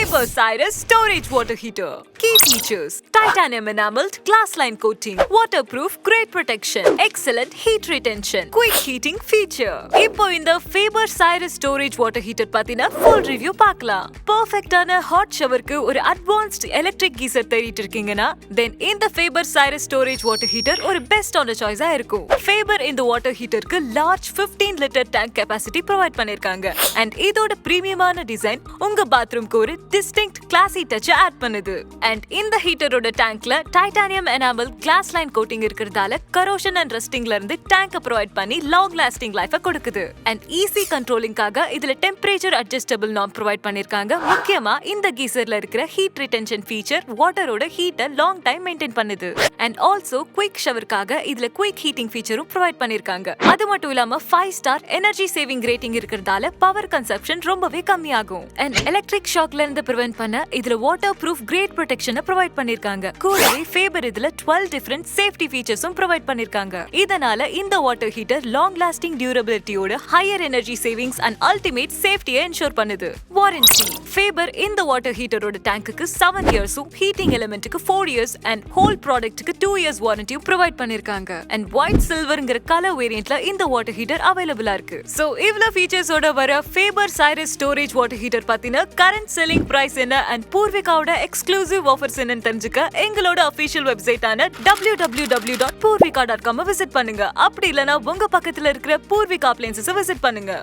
Faber Cyrus Storage Water Heater. Key features: titanium enameled glass line coating, waterproof, great protection, excellent heat retention, quick heating feature. இப்போ இந்த Faber Cyrus Storage Water Heater பத்தின full review பார்க்கலாம். பெர்ஃபெக்ட்டான hot ஷவருக்கு ஒரு advanced electric geyser தேடிட்டு இருக்கீங்கன்னா then இந்த Faber Cyrus Storage Water Heater ஒரு பெஸ்டான சாய்ஸா இருக்கும். Faber இந்த வாட்டர் ஹீட்டருக்கு large 15 litre tank capacity provide பண்ணிருக்காங்க. அண்ட் இதோட பிரீமியமான டிசைன் உங்க பாத்ரூம்க்கு ஒரு டிஸ்டிங்க்ட் கிளாசி டச் ஆட் பண்ணுது. அண்ட் இந்த ஹீட்டரோட டேங்க்ல titanium enamel glass line coating இருக்கிறதால கரோஷன் அண்ட் ரஸ்டிங்ல இருந்து டேங்க ப்ரொவைட் பண்ணி லாங் லாஸ்டிங் லைஃபை கொடுக்குது. அண்ட் ஈஸி கண்ட்ரோலிங்காக இதுல டெம்பரேச்சர் அட்ஜஸ்டபிள் நாப் ப்ரொவைட் பண்ணிருக்காங்க. முக்கியமா இந்த கீசர்ல இருக்கிற ஹீட் ரிட்டென்ஷன் ஃபீச்சர் வாட்டரோட ஹீட்டை லாங் டைம் மெயின்டைன் பண்ணுது. அண்ட் ஆல்சோ குயிக் ஷவருக்காக இதுல குயிக் ஹீட்டிங் ஃபீச்சரும் ப்ரொவைட் பண்ணிருக்காங்க. அது மட்டும் இல்லாம 5 ஸ்டார் எனர்ஜி சேவிங் ரேட்டிங் இருக்கிறதால பவர் கன்சப்ஷன் ரொம்பவே கம்மியாகும். அண்ட் எலக்ட்ரிக் ஷாக்ல இருந்து பிரிவென்ட் பண்ண இதுல வாட்டர் ப்ரூஃப் கிரேட் ப்ரொடெக்ஷனை ப்ரொவைட் பண்ணிருக்காங்க. கூடவே ஃபேபர் இதுல 12 டிஃபரண்ட் சேஃப்டி ஃபீச்சர்ஸும் ப்ரொவைட் பண்ணிருக்காங்க. இதனால இந்த வாட்டர் ஹீட்டர் லாங் லாஸ்டிங் டியூரபிலிட்டியோட higher energy savings and ultimate சேஃப்டியை என்ஷூர் பண்ணுது. வாரண்டி: ஃபேபர் இந்த வாட்டர் ஹீட்டரோட டேங்க்குக்கு 7 இயர்ஸும் ஹீட்டிங் எலிமெண்ட்டுக்கு 4 இயர்ஸ் அண்ட் ஹோல் ப்ராடக்ட்டுக்கு 2 இயர்ஸ் வாரண்டியும் ப்ரொவைட் பண்ணிருக்காங்க. அண்ட் ஒயிட் சில்வர்ங்கிற கலர் வேரியன்ட்ல இந்த வாட்டர் ஹீட்டர் அவைலபிளா இருக்கு. சோ இவ்ளோ ஃபீச்சர்ஸோட வர Faber Cyrus Storage Water Heater பத்தின கரண்ட் செல்லிங் பிரைஸ் என்ன அண்ட் பூர்விகாவோட எக்ஸ்க்ளூசிவ் ஆஃபர்ஸ் என்னன்னு தெரிஞ்சுக்க எங்களோட அபிஷியல் வெப்சைட்டான www.poorvika.com விசிட் பண்ணுங்க. அப்படி இல்லனா உங்க பக்கத்துல இருக்கிற பூர்விகா அப்ளையன்சஸ் விசிட் பண்ணுங்க.